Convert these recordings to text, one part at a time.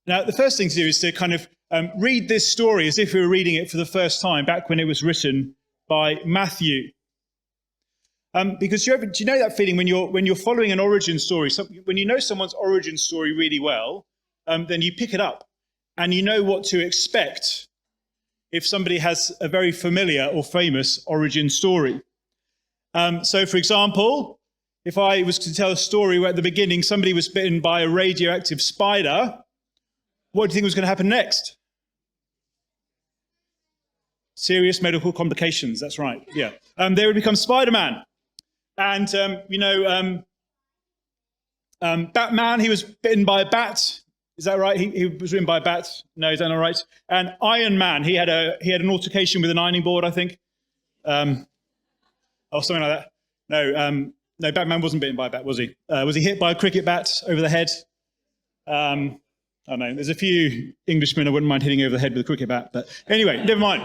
Now, the first thing to do is to kind of read this story as if we were reading it for the first time back when it was written by Matthew. Because do you know that feeling when you're following an origin story, when you know someone's origin story really well, then you pick it up and you know what to expect if somebody has a very familiar or famous origin story. So, for example, if I was to tell a story where at the beginning somebody was bitten by a radioactive spider, what do you think was going to happen next? Serious medical complications, that's right, yeah. They would become Spider-Man. And, Batman, he was bitten by a bat. Is that right? He was bitten by a bat. No, is that not right? And Iron Man, he had an altercation with an ironing board, I think. Something like that. No, Batman wasn't bitten by a bat, was he? Was he hit by a cricket bat over the head? I don't know. There's a few Englishmen I wouldn't mind hitting over the head with a cricket bat. But anyway, never mind.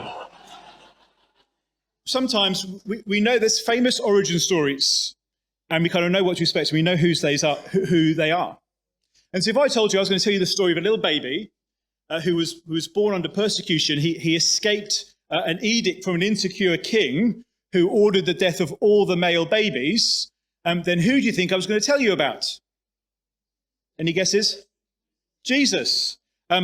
Sometimes we know there's famous origin stories and we kind of know what to expect. We know who they are. And so if I told you I was going to tell you the story of a little baby who was born under persecution, he escaped an edict from an insecure king who ordered the death of all the male babies, then who do you think I was going to tell you about? Any guesses? Jesus.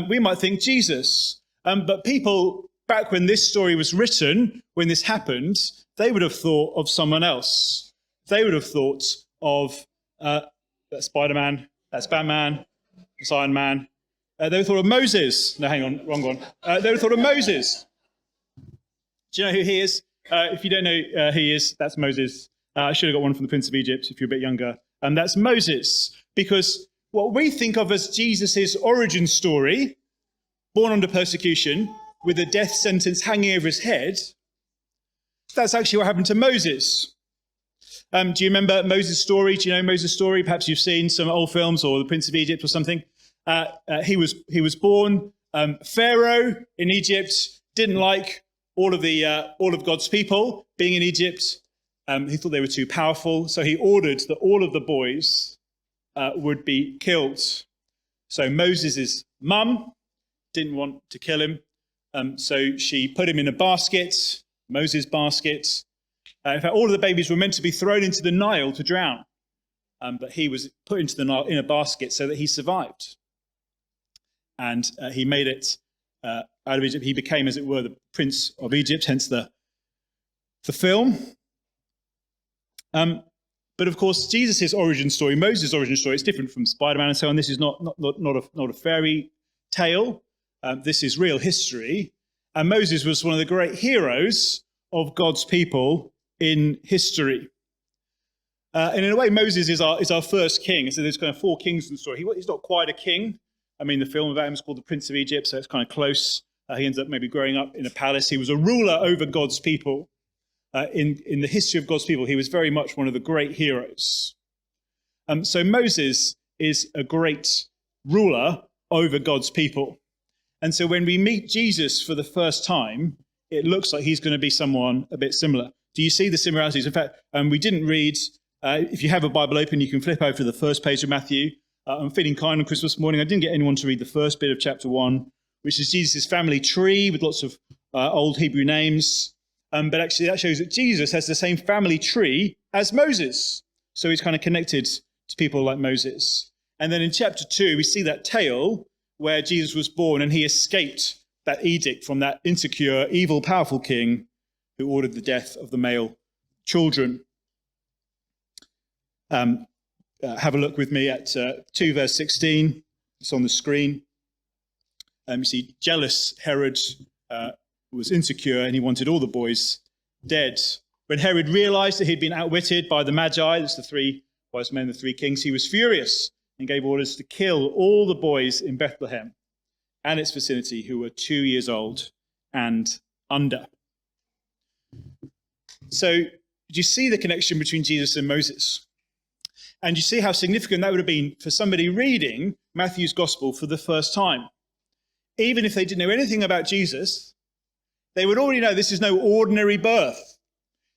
We might think Jesus. But people, back when this story was written, when this happened, they would have thought of someone else. They would have thought of that's Spider-Man, that's Batman, that's Iron Man. They would have thought of Moses. No, hang on, wrong one. They would have thought of Moses. Do you know who he is? If you don't know who he is, that's Moses. I should have got one from the Prince of Egypt if you're a bit younger. And that's Moses. Because what we think of as Jesus' origin story, born under persecution, with a death sentence hanging over his head, that's actually what happened to Moses. Do you remember Moses' story? Do you know Moses' story? Perhaps you've seen some old films or the Prince of Egypt or something. He was born. Pharaoh in Egypt didn't like all of God's people being in Egypt. He thought they were too powerful, so he ordered that all of the boys would be killed. So Moses' mum didn't want to kill him, so she put him in a basket, Moses' basket. In fact, all of the babies were meant to be thrown into the Nile to drown, but he was put into the Nile in a basket so that he survived. And he made it out of Egypt. He became, as it were, the Prince of Egypt, hence the film. But of course, Jesus' origin story, Moses' origin story, is different from Spider-Man and so on. This is not a fairy tale. This is real history. And Moses was one of the great heroes of God's people in history. And in a way, Moses is our first king. So there's kind of four kings in the story. He's not quite a king. I mean, the film about him is called The Prince of Egypt, so it's kind of close. He ends up maybe growing up in a palace. He was a ruler over God's people. In the history of God's people, he was very much one of the great heroes. So Moses is a great ruler over God's people. And so when we meet Jesus for the first time, it looks like he's going to be someone a bit similar. Do you see the similarities? In fact, we didn't read, if you have a Bible open, you can flip over to the first page of Matthew. I'm feeling kind on Christmas morning. I didn't get anyone to read the first bit of chapter 1, which is Jesus' family tree with lots of old Hebrew names. But actually that shows that Jesus has the same family tree as Moses. So he's kind of connected to people like Moses. And then in chapter 2, we see that tale where Jesus was born and he escaped that edict from that insecure, evil, powerful king who ordered the death of the male children. Have a look with me at 2 verse 16. It's on the screen. You see, jealous Herod was insecure and he wanted all the boys dead. When Herod realized that he'd been outwitted by the Magi, that's the three wise men, the three kings, he was furious and gave orders to kill all the boys in Bethlehem and its vicinity who were 2 years old and under. So, do you see the connection between Jesus and Moses? And you see how significant that would have been for somebody reading Matthew's gospel for the first time. Even if they didn't know anything about Jesus, they would already know this is no ordinary birth.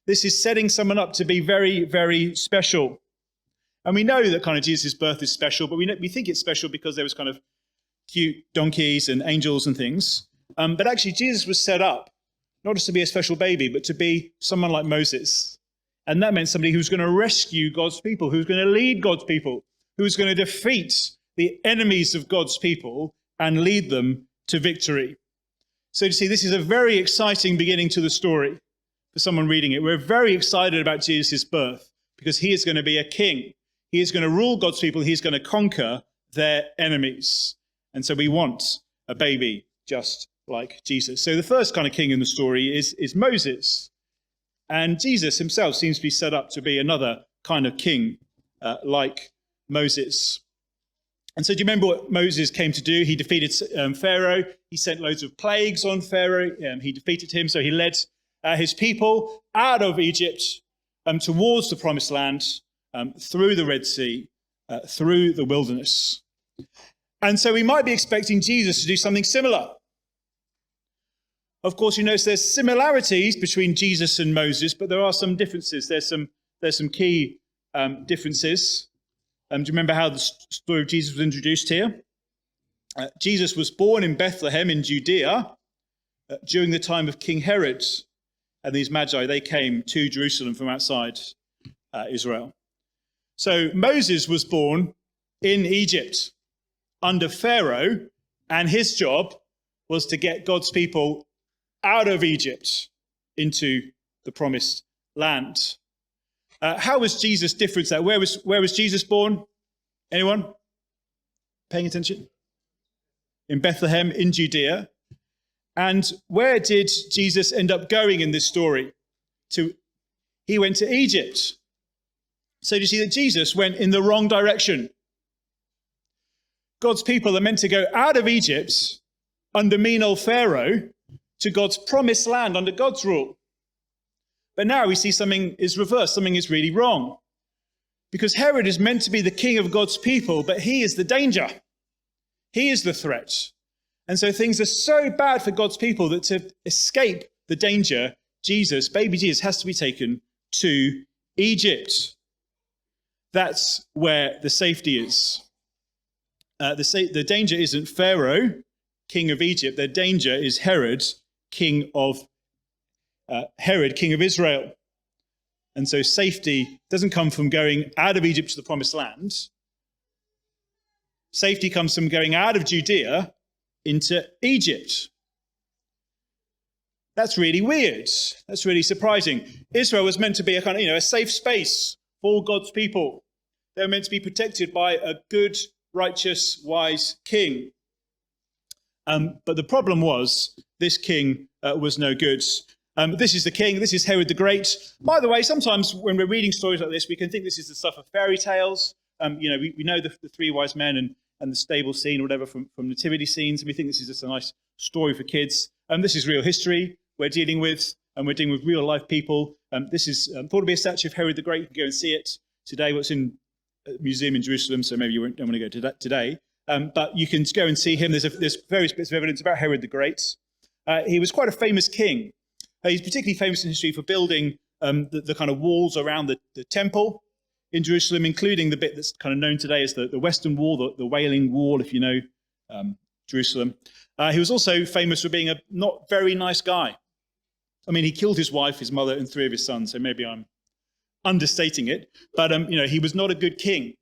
This is setting someone up to be very, very special. And we know that kind of Jesus' birth is special, but we think it's special because there was kind of cute donkeys and angels and things. But actually, Jesus was set up not just to be a special baby, but to be someone like Moses. And that meant somebody who's going to rescue God's people, who's going to lead God's people, who's going to defeat the enemies of God's people and lead them to victory. So you see, this is a very exciting beginning to the story for someone reading it. We're very excited about Jesus' birth because he is going to be a king. He is going to rule God's people. He's going to conquer their enemies. And so we want a baby just like Jesus. So the first kind of king in the story is Moses. And Jesus himself seems to be set up to be another kind of king like Moses. And so do you remember what Moses came to do? He defeated Pharaoh. He sent loads of plagues on Pharaoh. He defeated him. So he led his people out of Egypt towards the promised land, through the Red Sea, through the wilderness. And so we might be expecting Jesus to do something similar. Of course, you notice there's similarities between Jesus and Moses, but there are some differences. There's some key differences. Do you remember how the story of Jesus was introduced here? Jesus was born in Bethlehem in Judea during the time of King Herod. And these magi, they came to Jerusalem from outside Israel. So Moses was born in Egypt under Pharaoh, and his job was to get God's people out of Egypt into the promised land. How was Jesus different to that? Where was Jesus born? Anyone paying attention? In Bethlehem, in Judea. And where did Jesus end up going in this story? He went to Egypt. So you see that Jesus went in the wrong direction. God's people are meant to go out of Egypt under mean old Pharaoh to God's promised land under God's rule. But now we see something is reversed, something is really wrong. Because Herod is meant to be the king of God's people, but he is the danger. He is the threat. And so things are so bad for God's people that to escape the danger, baby Jesus, has to be taken to Egypt. That's where the safety is. The danger isn't Pharaoh, king of Egypt. The danger is Herod, king of Israel. And so safety doesn't come from going out of Egypt to the promised land. Safety comes from going out of Judea into Egypt. That's really weird. That's really surprising. Israel was meant to be a kind of, a safe space for God's people. They were meant to be protected by a good, righteous, wise king. But the problem was this king was no good. This is the king. This is Herod the Great. By the way, sometimes when we're reading stories like this, we can think this is the stuff of fairy tales. We know the three wise men and the stable scene or whatever from nativity scenes. And we think this is just a nice story for kids. This is real history we're dealing with, and we're dealing with real life people. This is thought to be a statue of Herod the Great. You can go and see it today. What's in a museum in Jerusalem, so maybe you don't want to go to that today. But you can go and see him. There's various bits of evidence about Herod the Great. He was quite a famous king. He's particularly famous in history for building the kind of walls around the temple in Jerusalem, including the bit that's kind of known today as the Western Wall, the Wailing Wall, if you know Jerusalem. He was also famous for being a not very nice guy. I mean, he killed his wife, his mother, and 3 of his sons, so maybe I'm understating it. But, he was not a good king.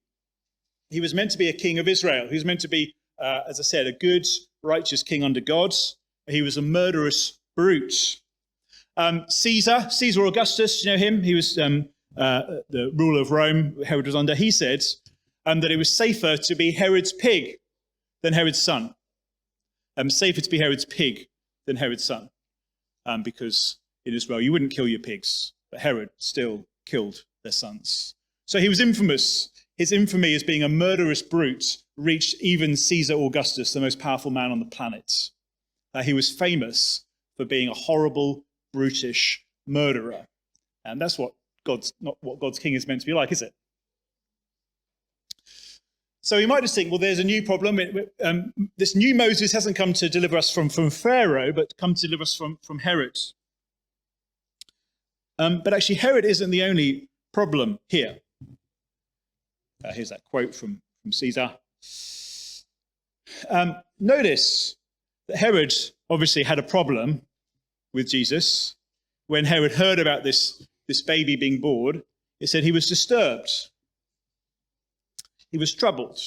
He was meant to be a king of Israel. He was meant to be, as I said, a good, righteous king under God. He was a murderous brute. Caesar Augustus, you know him? He was the ruler of Rome, Herod was under. He said that it was safer to be Herod's pig than Herod's son. Safer to be Herod's pig than Herod's son. Because in Israel, you wouldn't kill your pigs, but Herod still killed their sons. So he was infamous. His infamy as being a murderous brute reached even Caesar Augustus, the most powerful man on the planet. He was famous for being a horrible, brutish murderer. And that's not what God's king is meant to be like, is it? So we might just think, well, there's a new problem. This new Moses hasn't come to deliver us from Pharaoh, but come to deliver us from Herod. But actually, Herod isn't the only problem here. Here's that quote from Caesar. Notice that Herod obviously had a problem with Jesus. When Herod heard about this baby being born, it said he was disturbed. He was troubled.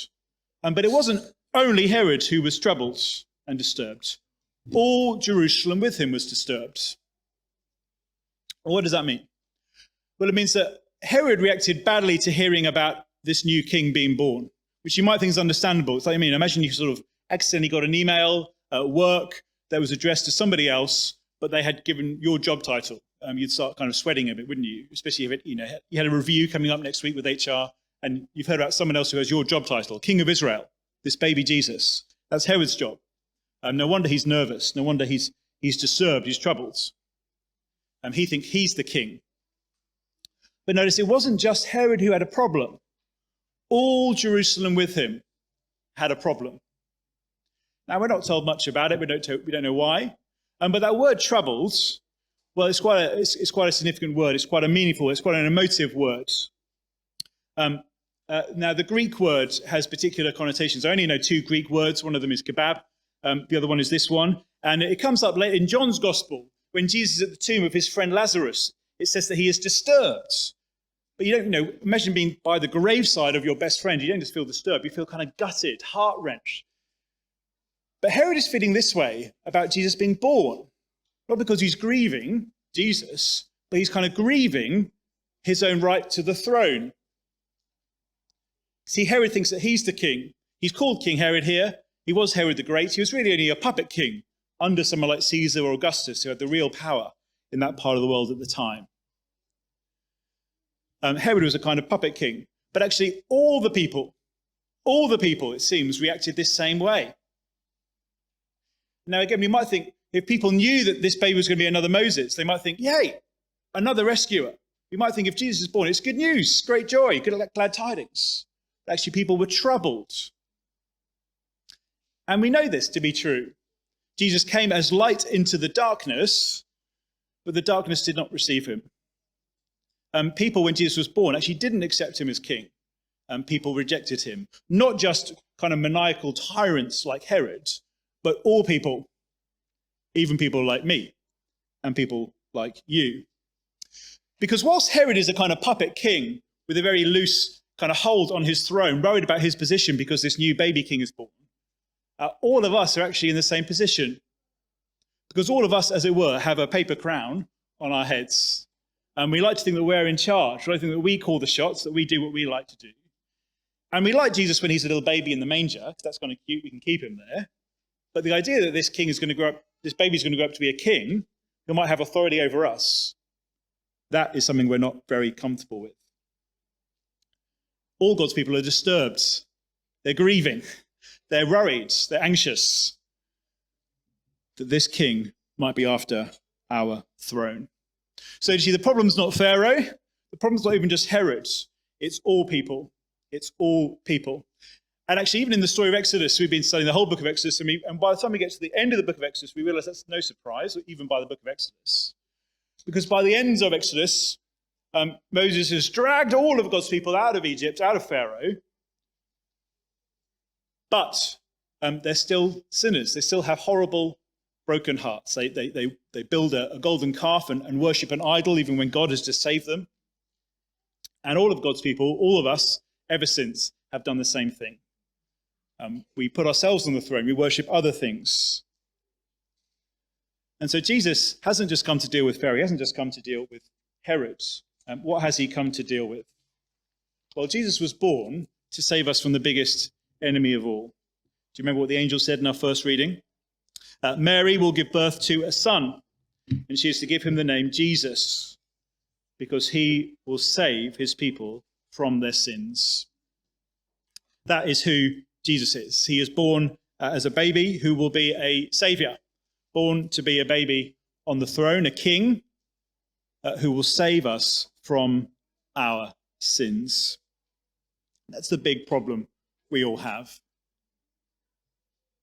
But it wasn't only Herod who was troubled and disturbed. All Jerusalem with him was disturbed. Well, what does that mean? Well, it means that Herod reacted badly to hearing about this new king being born, which you might think is understandable. It's like, imagine you sort of accidentally got an email at work that was addressed to somebody else, but they had given your job title. You'd start kind of sweating a bit, wouldn't you? Especially if you had a review coming up next week with HR, and you've heard about someone else who has your job title, King of Israel, this baby Jesus. That's Herod's job. No wonder he's nervous. No wonder he's disturbed. He's troubled. He thinks he's the king. But notice, it wasn't just Herod who had a problem. All Jerusalem with him had a problem. Now, we're not told much about it. We don't know why. But that word troubled, well, it's quite a significant word. It's quite a meaningful, it's quite an emotive word. Now, the Greek word has particular connotations. I only know two Greek words. One of them is kebab. The other one is this one. And it comes up later in John's Gospel. When Jesus is at the tomb of his friend Lazarus, it says that he is disturbed. But you don't, imagine being by the graveside of your best friend. You don't just feel disturbed. You feel kind of gutted, heart-wrenched. But Herod is feeling this way about Jesus being born. Not because he's grieving Jesus, but he's kind of grieving his own right to the throne. See, Herod thinks that he's the king. He's called King Herod here. He was Herod the Great. He was really only a puppet king under someone like Caesar or Augustus, who had the real power in that part of the world at the time. Herod was a kind of puppet king. But actually, all the people, it seems, reacted this same way. Now, again, we might think, if people knew that this baby was going to be another Moses, they might think, yay, another rescuer. We might think if Jesus is born, it's good news, great joy, glad tidings. But actually, people were troubled. And we know this to be true. Jesus came as light into the darkness, but the darkness did not receive him. People, when Jesus was born, actually didn't accept him as king. People rejected him. Not just kind of maniacal tyrants like Herod, but all people, even people like me and people like you. Because whilst Herod is a kind of puppet king with a very loose kind of hold on his throne, worried about his position because this new baby king is born, all of us are actually in the same position. Because all of us, as it were, have a paper crown on our heads. And we like to think that we're in charge. We like to think that we call the shots, that we do what we like to do. And we like Jesus when he's a little baby in the manger, because that's kind of cute, we can keep him there. But the idea that this king is going to grow up, this baby's going to grow up to be a king who might have authority over us, that is something we're not very comfortable with. All God's people are disturbed. They're grieving. They're worried. They're anxious that this king might be after our throne. So you see, the problem's not Pharaoh. The problem's not even just Herod. It's all people. It's all people. And actually, even in the story of Exodus, we've been studying the whole book of Exodus, and by the time we get to the end of the book of Exodus, we realize that's no surprise, even by the book of Exodus. Because by the end of Exodus, Moses has dragged all of God's people out of Egypt, out of Pharaoh. But they're still sinners. They still have horrible, broken hearts. They build a golden calf and worship an idol, even when God has just saved them. And all of God's people, all of us, ever since, have done the same thing. We put ourselves on the throne. We worship other things. And so Jesus hasn't just come to deal with Pharaoh. He hasn't just come to deal with Herod. What has he come to deal with? Well, Jesus was born to save us from the biggest enemy of all. Do you remember what the angel said in our first reading? Mary will give birth to a son, and she is to give him the name Jesus, because he will save his people from their sins. That is who Jesus is. He is born as a baby who will be a saviour, born to be a baby on the throne, a king who will save us from our sins. That's the big problem we all have,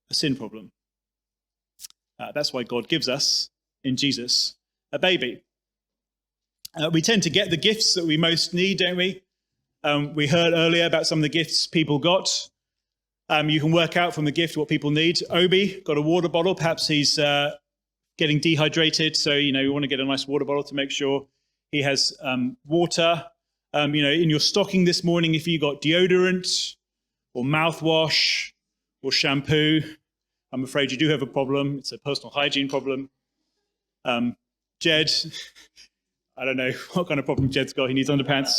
a sin problem. That's why God gives us, in Jesus, a baby. We tend to get the gifts that we most need, don't we? We heard earlier about some of the gifts people got. You can work out from the gift what people need. Obi got a water bottle. Perhaps he's getting dehydrated, so you want to get a nice water bottle to make sure he has water. In your stocking this morning, if you got deodorant or mouthwash or shampoo, I'm afraid you do have a problem. It's a personal hygiene problem. Jed, I don't know what kind of problem Jed's got. He needs underpants.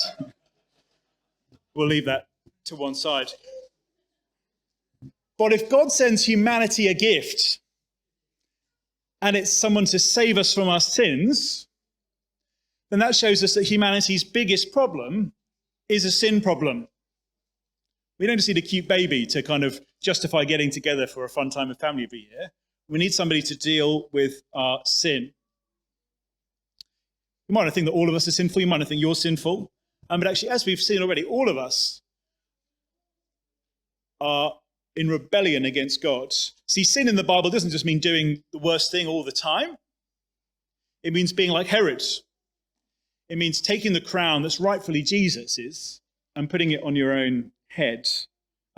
We'll leave that to one side. But if God sends humanity a gift, and it's someone to save us from our sins, then that shows us that humanity's biggest problem is a sin problem. We don't just need a cute baby to kind of justify getting together for a fun time of family every year. We need somebody to deal with our sin. You might not think that all of us are sinful. You might not think you're sinful. But actually, as we've seen already, all of us are in rebellion against God. See, sin in the Bible doesn't just mean doing the worst thing all the time. It means being like Herod. It means taking the crown that's rightfully Jesus's and putting it on your own head,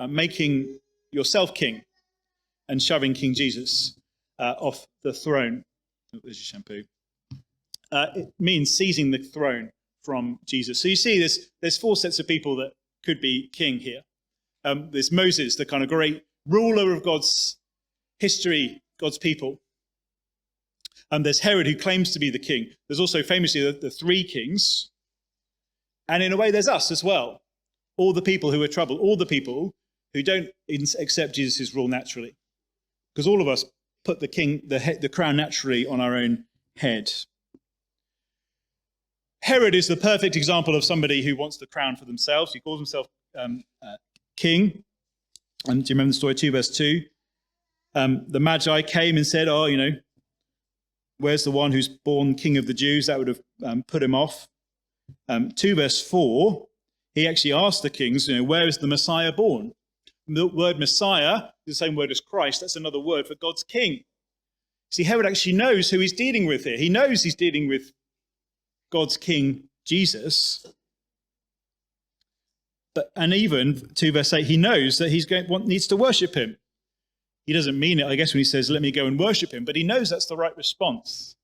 making yourself king and shoving King Jesus off the throne. Oh, there's your shampoo. It means seizing the throne from Jesus. So you see, there's four sets of people that could be king here. There's Moses, the kind of great ruler of God's history, God's people. There's Herod, who claims to be the king. There's also famously the three kings. And in a way, there's us as well. All the people who are troubled, all the people who don't accept Jesus' rule naturally. Because all of us put the crown naturally on our own head. Herod is the perfect example of somebody who wants the crown for themselves. He calls himself king. And do you remember the story 2 verse 2? The Magi came and said, where's the one who's born king of the Jews? That would have put him off. 2 verse 4, he actually asked the kings, where is the Messiah born? The word Messiah is the same word as Christ. That's another word for God's king. See, Herod actually knows who he's dealing with here. He knows he's dealing with God's king, Jesus. And even 2 verse 8, he knows that needs to worship him. He doesn't mean it, I guess, when he says, let me go and worship him, but he knows that's the right response.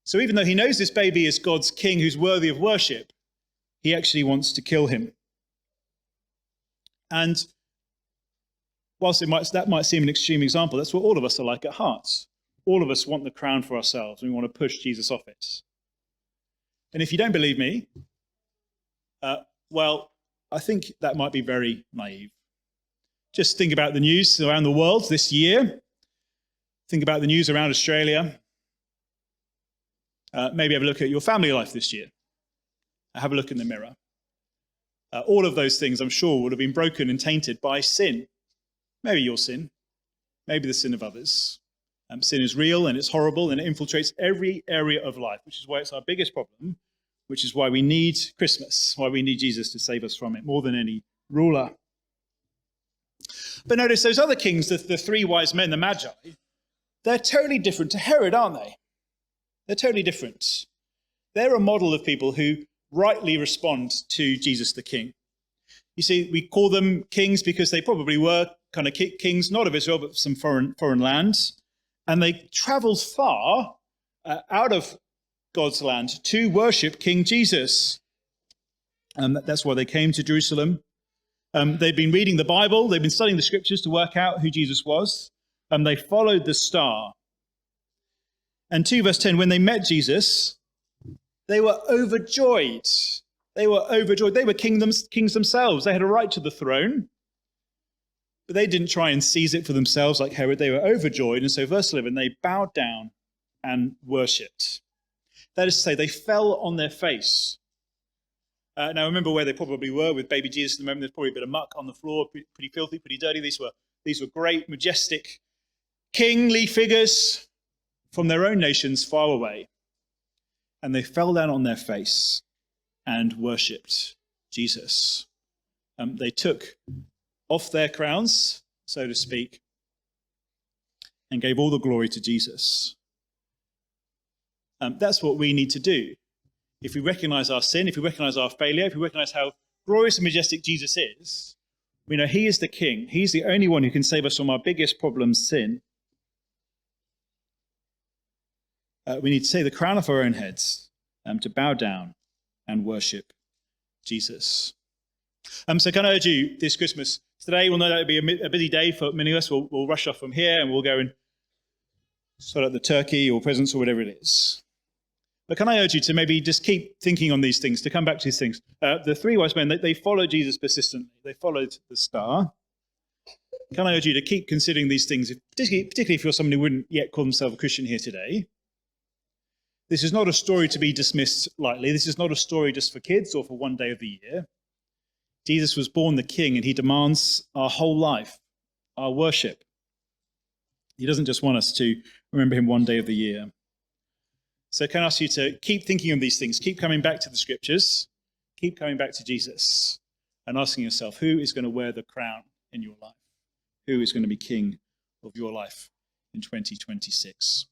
So even though he knows this baby is God's king who's worthy of worship, he actually wants to kill him. And whilst that might seem an extreme example, that's what all of us are like at heart. All of us want the crown for ourselves, and we want to push Jesus off it. And if you don't believe me, I think that might be very naive. Just think about the news around the world this year. Think about the news around Australia. Maybe have a look at your family life this year. Have a look in the mirror. All of those things, I'm sure, would have been broken and tainted by sin. Maybe your sin. Maybe the sin of others. Sin is real and it's horrible and it infiltrates every area of life, which is why it's our biggest problem, which is why we need Christmas, why we need Jesus to save us from it more than any ruler. But notice those other kings, the three wise men, the Magi, they're totally different to Herod, aren't they? They're totally different. They're a model of people who rightly respond to Jesus the King. You see, we call them kings because they probably were kind of kings, not of Israel, but some foreign lands. And they traveled far out of God's land to worship King Jesus. That's why they came to Jerusalem. They'd been reading the Bible. They'd been studying the scriptures to work out who Jesus was. They followed the star. And 2 verse 10, when they met Jesus, they were overjoyed. They were overjoyed. They were kings themselves. They had a right to the throne. But they didn't try and seize it for themselves like Herod. They were overjoyed. And so verse 11, they bowed down and worshipped. That is to say, they fell on their face. Now, remember where they probably were with baby Jesus at the moment. There's probably a bit of muck on the floor, pretty filthy, pretty dirty. These were great, majestic, kingly figures from their own nations far away. And they fell down on their face and worshipped Jesus. They took off their crowns, so to speak, and gave all the glory to Jesus. That's what we need to do. If we recognize our sin, if we recognize our failure, if we recognize how glorious and majestic Jesus is, We know he is the king. He's the only one who can save us from our biggest problem, sin. We need to take the crown off our own heads to bow down and worship Jesus. So can I urge you this Christmas, today we'll know that it'll be a busy day for many of us. We'll rush off from here and we'll go and sort out the turkey or presents or whatever it is. But can I urge you to maybe just keep thinking on these things, to come back to these things. The three wise men, they followed Jesus persistently. They followed the star. Can I urge you to keep considering these things, particularly if you're someone who wouldn't yet call themselves a Christian here today? This is not a story to be dismissed lightly. This is not a story just for kids or for one day of the year. Jesus was born the king, and he demands our whole life, our worship. He doesn't just want us to remember him one day of the year. So can I ask you to keep thinking on these things, keep coming back to the scriptures, keep coming back to Jesus, and asking yourself, who is going to wear the crown in your life? Who is going to be king of your life in 2026?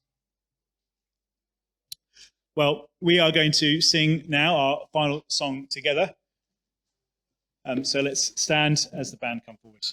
Well, we are going to sing now our final song together. So let's stand as the band come forward.